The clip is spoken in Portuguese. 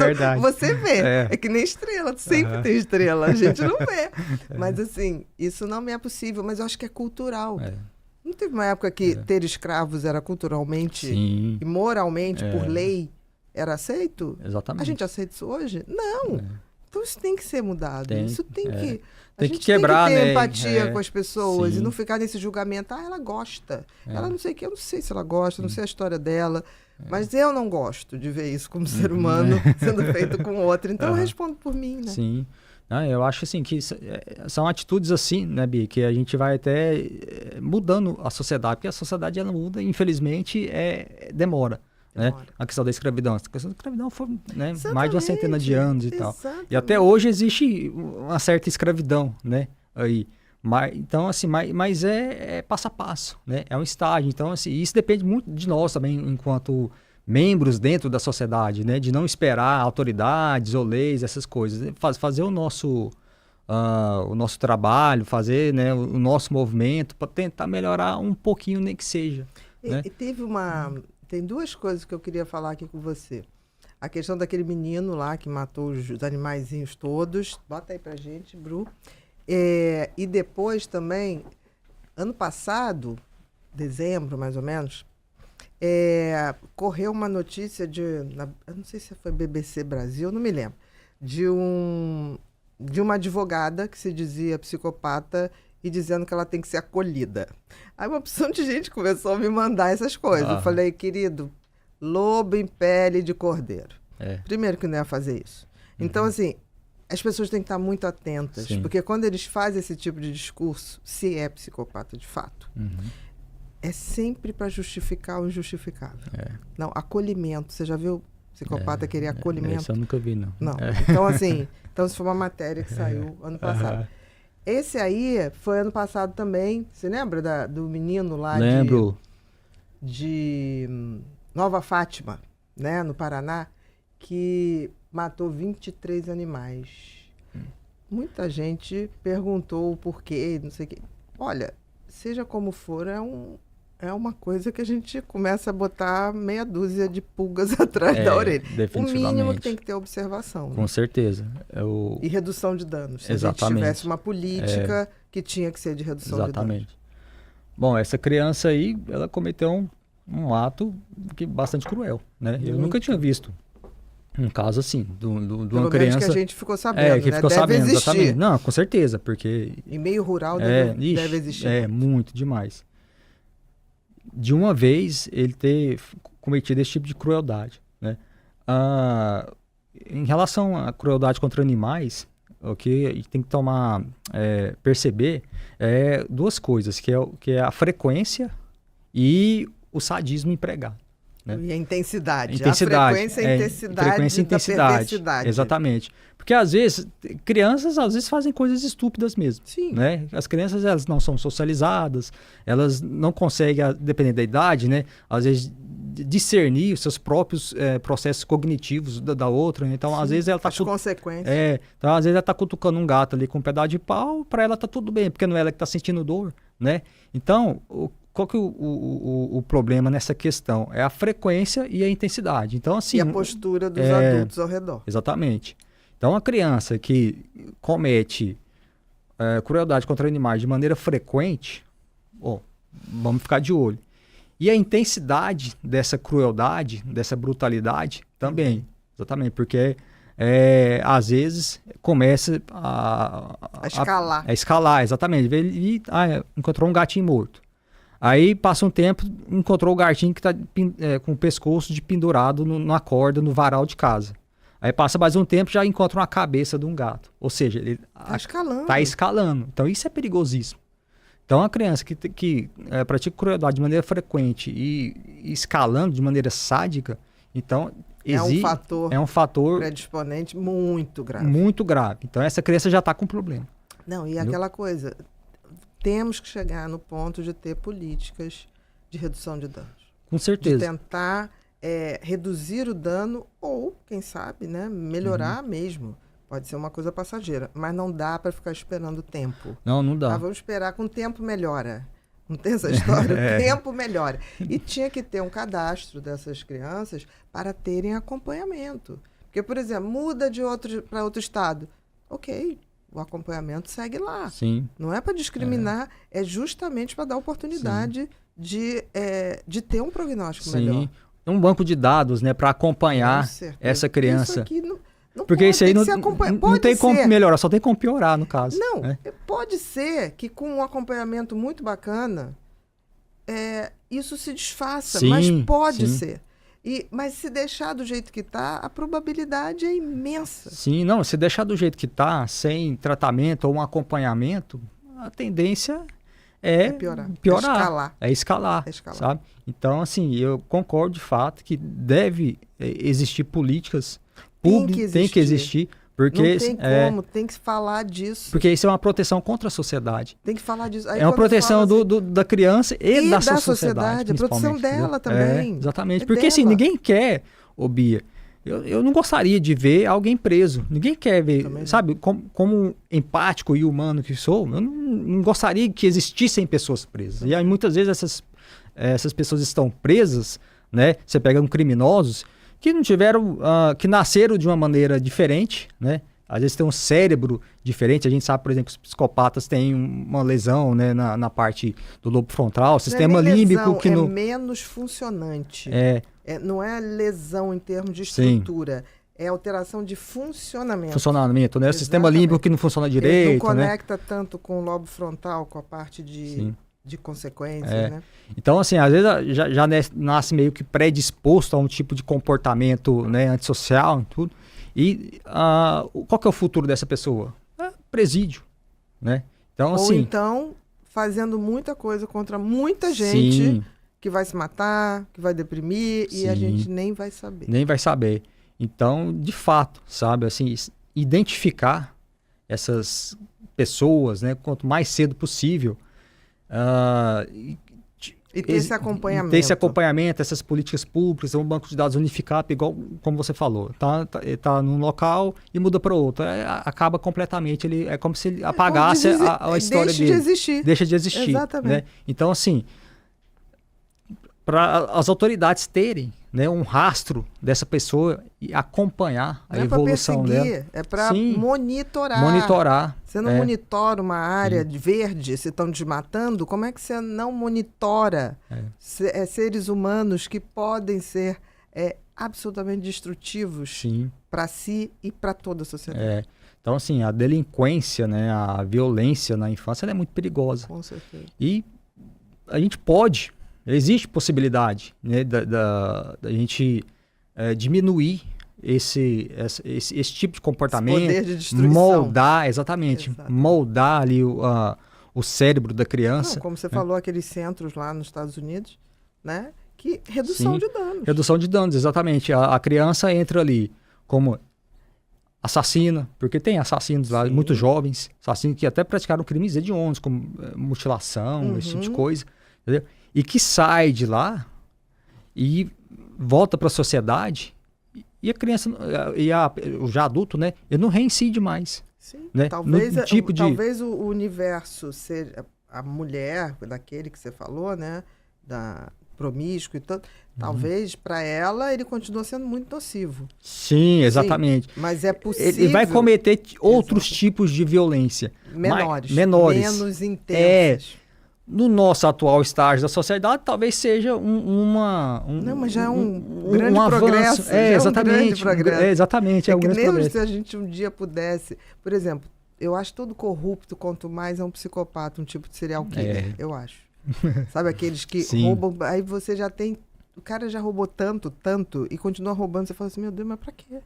Verdade. Você vê. É que nem estrela, sempre tem estrela, a gente não vê. Mas assim, isso não me é possível, mas eu acho que é cultural. Não teve uma época que ter escravos era culturalmente e moralmente, por lei, era aceito? Exatamente. A gente aceita isso hoje? Não. Então isso tem que ser mudado. Isso tem que... A Tem gente que quebrar, tem que ter né? empatia com as pessoas e não ficar nesse julgamento. Ah, ela gosta. Ela não sei o que, eu não sei se ela gosta, não sei a história dela. Mas eu não gosto de ver isso como ser humano sendo feito com outro. Então eu respondo por mim, né? Sim. Eu acho assim que são atitudes assim, né, Bi, que a gente vai até mudando a sociedade, porque a sociedade ela muda, infelizmente, demora. Né? A questão da escravidão. A questão da escravidão foi, né, mais de uma centena de anos e tal. E até hoje existe uma certa escravidão, né? Aí. Então, assim, mas é passo a passo, né? É um estágio. Então, assim, isso depende muito de nós também, enquanto membros dentro da sociedade, né? De não esperar autoridades ou leis, essas coisas. Fazer o nosso trabalho, fazer, né, o nosso movimento para tentar melhorar um pouquinho, nem que seja. Né? E tem duas coisas que eu queria falar aqui com você. A questão daquele menino lá que matou os animaizinhos todos. Bota aí pra gente, Bru. E depois também, ano passado, dezembro mais ou menos, correu uma notícia eu não sei se foi BBC Brasil, não me lembro, de uma advogada que se dizia psicopata e dizendo que ela tem que ser acolhida. Aí uma opção de gente começou a me mandar essas coisas. Eu falei, querido, lobo em pele de cordeiro. Primeiro que não ia fazer isso. Então, assim, as pessoas têm que estar muito atentas, porque quando eles fazem esse tipo de discurso, se é psicopata de fato, é sempre para justificar o injustificável. Não, acolhimento. Você já viu psicopata querer acolhimento? Isso eu nunca vi, não. Não. Então, assim, isso foi uma matéria que saiu ano passado. Esse aí foi ano passado também. Você lembra do menino lá Lembro. de Nova Fátima, né, no Paraná, que matou 23 animais. Muita gente perguntou o porquê, não sei o quê. Olha, seja como for, é uma coisa que a gente começa a botar meia dúzia de pulgas atrás da orelha. O mínimo que tem que ter observação. Com certeza. E redução de danos. Se Exatamente. a gente tivesse uma política que tinha que ser de redução de danos. Bom, essa criança aí, ela cometeu um ato bastante cruel, né? Muito. Eu nunca tinha visto um caso assim, de uma criança... que a gente ficou sabendo, que ficou deve sabendo, existir. Exatamente. Não, com certeza, porque... Em meio rural deve existir. Muito demais. De uma vez ele ter cometido esse tipo de crueldade, né? Em relação à crueldade contra animais, o que a gente tem que perceber duas coisas, que é a frequência e o sadismo empregado. Né? E a intensidade. A frequência e intensidade da perversidade. Exatamente. Porque às vezes, crianças fazem coisas estúpidas mesmo. Sim. Né? As crianças elas não são socializadas, elas não conseguem, dependendo da idade, né? Às vezes discernir os seus próprios processos cognitivos da outra. Né? Então, às vezes ela está... As consequências. Então, às vezes ela está cutucando um gato ali com um pedaço de pau, para ela tá tudo bem, porque não é ela que está sentindo dor, né? Então, qual que é o problema nessa questão? É a frequência e a intensidade. Então, assim, e a postura dos adultos ao redor. Exatamente. Então, a criança que comete crueldade contra animais de maneira frequente, vamos ficar de olho. E a intensidade dessa crueldade, dessa brutalidade também. Exatamente, porque às vezes começa a escalar. A escalar, exatamente. Ele encontrou um gatinho morto. Aí passa um tempo, encontrou o gatinho que está com o pescoço pendurado na corda, no varal de casa. Aí passa mais um tempo, já encontra uma cabeça de um gato. Ou seja, ele está escalando. Então isso é perigosíssimo. Então a criança que pratica crueldade de maneira frequente e escalando de maneira sádica, então é um fator predisponente muito grave. Muito grave. Então essa criança já está com problema. Não, e aquela coisa, temos que chegar no ponto de ter políticas de redução de danos. Com certeza. De tentar reduzir o dano ou, quem sabe, né, melhorar mesmo. Pode ser uma coisa passageira, mas não dá para ficar esperando o tempo. Não dá. Vamos esperar com o tempo melhora. Não tem essa história? O tempo melhora. E tinha que ter um cadastro dessas crianças para terem acompanhamento. Porque Porque, por exemplo, muda para outro estado. Ok, o acompanhamento segue lá. Sim. Não é para discriminar, é justamente para dar oportunidade de ter um prognóstico melhor. Um banco de dados, né, para acompanhar essa criança. Isso aqui não porque pode, isso aí não tem como melhorar, só tem como piorar, no caso. Não, né? Pode ser que com um acompanhamento muito bacana, isso se desfaça, mas pode ser. Mas se deixar do jeito que está, a probabilidade é imensa. Sim, não, se deixar do jeito que está, sem tratamento ou um acompanhamento, a tendência é piorar. É escalar, sabe? Então, assim, eu concordo de fato que deve existir políticas públicas, tem que existir. Porque, não tem como, tem que falar disso. Porque isso é uma proteção contra a sociedade. Tem que falar disso. Aí, é uma proteção da criança e da sociedade. A proteção dela também. Exatamente. Porque assim, ninguém quer, Bia, eu não gostaria de ver alguém preso. Ninguém quer ver, também sabe, como empático e humano que sou, eu não gostaria que existissem pessoas presas. E aí muitas vezes essas pessoas estão presas, né? Você pega criminosos que não tiveram, que nasceram de uma maneira diferente, né? Às vezes tem um cérebro diferente. A gente sabe, por exemplo, que os psicopatas têm uma lesão, né, na parte do lobo frontal, sistema límbico que é menos funcionante. Não é lesão em termos de estrutura. É alteração de funcionamento. Funcionamento, né? O sistema límbico que não funciona direito. Ele não conecta tanto com o lobo frontal, com a parte de consequências, né? Então, assim, às vezes já nasce meio que predisposto a um tipo de comportamento, né, antissocial e tudo. E qual que é o futuro dessa pessoa? Presídio, né? Então, ou então, fazendo muita coisa contra muita gente que vai se matar, que vai deprimir, e a gente nem vai saber. Nem vai saber. Então, de fato, sabe, assim, identificar essas pessoas, né, quanto mais cedo possível, e ter esse acompanhamento. Ter esse acompanhamento, essas políticas públicas, um banco de dados unificado, igual como você falou. Tá num local e muda para outro. Acaba completamente, é como se ele apagasse a história dele. Deixa de existir. Exatamente. Né? Então, assim, para as autoridades terem, né, um rastro dessa pessoa e acompanhar a evolução dela. É para monitorar. Você não monitora uma área verde, se estão desmatando, como é que você não monitora seres humanos que podem ser absolutamente destrutivos para si e para toda a sociedade? Então, assim, a delinquência, né, a violência na infância ela é muito perigosa. Com certeza. E a gente pode... Existe possibilidade, né, da gente diminuir esse tipo de comportamento, esse poder de destruição. Moldar ali o cérebro da criança. Não, como você falou, aqueles centros lá nos Estados Unidos, né, que redução de danos. Redução de danos, exatamente. A criança entra ali como assassina, porque tem assassinos lá, muito jovens, assassinos que até praticaram crimes hediondos, como mutilação, esse tipo de coisa, entendeu? E que sai de lá e volta para a sociedade e a criança, o já adulto, né, ele não reincide mais. Sim, né? Talvez o universo seja a mulher, daquele que você falou, né, da promíscuo e tudo, talvez para ela ele continua sendo muito nocivo. Sim, exatamente. Sim, mas é possível. Ele vai cometer outros tipos de violência. Menores. Menos intensas. No nosso atual estágio da sociedade, talvez seja Não, mas já é um grande progresso. Exatamente. Exatamente, é um grande progresso. Se a gente um dia pudesse... Por exemplo, eu acho todo corrupto, quanto mais é um psicopata, um tipo de serial killer, eu acho. Sabe, aqueles que roubam... Aí você já tem... O cara já roubou tanto, e continua roubando. Você fala assim, meu Deus, mas pra quê?